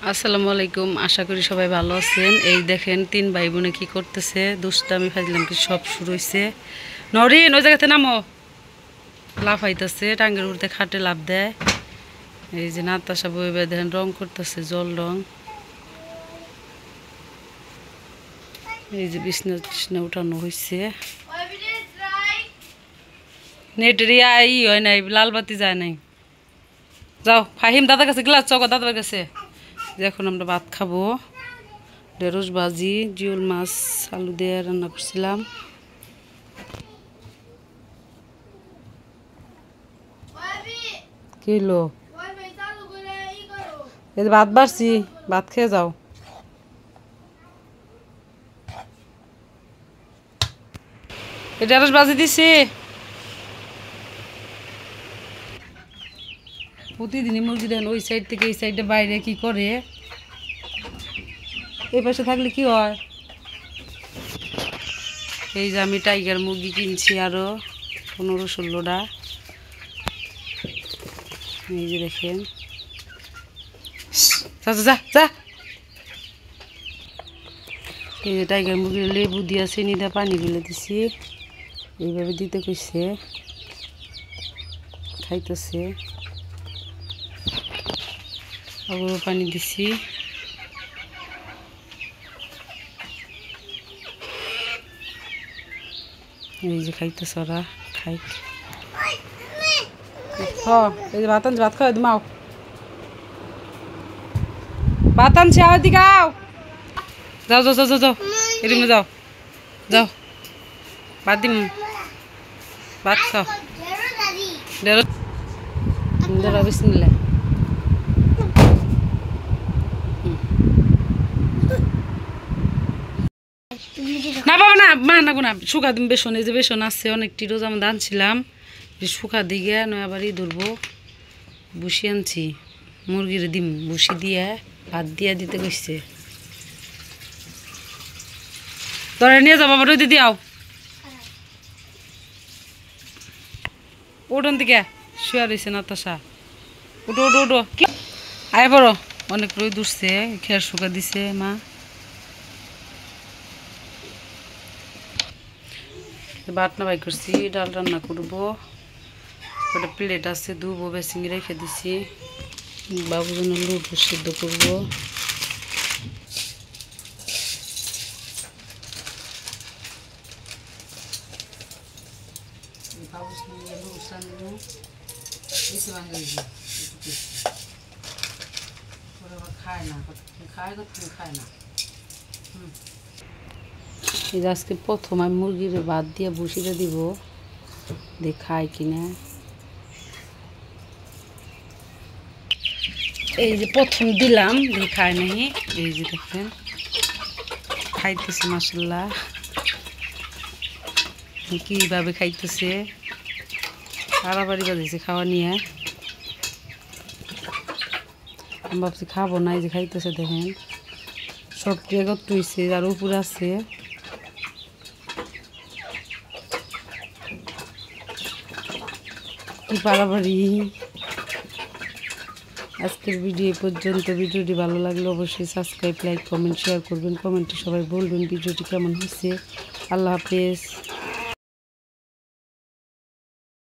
আসসালামু আলাইকুম। আশা করি সবাই ভালো আছেন। এই দেখেন 3 ভাই বোনে কি করতেছে, দুষ্টামি ফাজলাম কি সব শুরু হয়েছে। নরিন ওই জায়গাতে নামো, লাফাইতেছে, টাঙ্গের উড়তে খাটে লাফ দেয়। এই যে নাতাশা বই দেখেন রং করতেছে, জল রং। এই যে বিছনা টিছনা উঠানো হয়েছে। নেটের ই হয় নাই, লাল বাতি যায় নাই। যাও ফাহিম দাদার কাছে, গ্লাস চক দাদার কাছে। এখন আমরা ভাত খাবো। ঢেঁড়স ভাজি, জিওল মাছ আলু দিয়ে রান্না করছিলাম। কি হলো? এই ভাত বাড়ছি, ভাত খেয়ে যাও। এই ঢেঁড়স ভাজি দিছি। প্রতিদিনই মুরগি দেন ওই সাইড থেকে এই সাইডে বাইরে কি করে, এই পাশে থাকলে কি হয়। এই যে আমি টাইগার মুরগি কিনছি আরো 15-16টা। এই যে দেখেন, যা যা যা। এই যে টাইগার মুরগির লেবু দিয়া চিনি দিয়ে পানি গুলে দিছি, এইভাবে দিতে কইছে, খাইতেছে। আবারও পানি দিছি। এই যে খাইতেছে ওরা, খাই। এই যে ভাত আনছি, ভাত খাওয়া দিমাও। ভাত আনছি, আও দিকে আও। যাও যাও যাও যাও, এরমে যাও যাও, ভাত দিম, ভাত খাও। ধরো বিসমিল্লাহ। না বাবা না, মা না না, শুকা দিম বেসন। এই যে বেসন আছে অনেকটি, রোজ আমি আনছিলাম, শুকা দিকে নয় আবারই ধরবো। বসি আনছি, মুরগির দিম বসি দিয়ে ভাত দিয়া দিতে কইছে। ধরে নিয়ে যাবো আবার, ওই দিদি আও। ওঠন দিকে শুয়া রয়েছে নাতাশা, উঠো উঠো উঠো, আয় পড়ো। অনেক রোদ উঠছে, খেয়ার শুকা দিছে মা। বাটনা বাই করছি, ডাল রান্না করবো। একটা প্লেট আছে, ধুবো, বেসিং রেখে দিছি। বাবুর জন্য লুডু সিদ্ধ করবো। আজকে প্রথম আমি মুরগির ভাত দিয়ে বসিয়ে দিব, খায় কিনা। এই যে প্রথম দিলাম, খায় নাহি। এই যে দেখেন খাইতেছে, মাশাআল্লাহ কিভাবে খাইতেছে, বাড়াবাড়ি বাজাইছে খাওয়া নিয়ে। আমি ভাবছি খাবো না, এই যে খাইতেছে দেখেন, সব একত্র হয়েছে, আর উপর আছে। কি বাড়াবাড়ি। আজকের ভিডিও পর্যন্ত। ভিডিওটি ভালো লাগলে অবশ্যই সাবস্ক্রাইব, লাইক, কমেন্ট, শেয়ার করবেন। কমেন্টে সবাই বলবেন ভিডিওটি কেমন হয়েছে। আল্লাহ হাফেজ।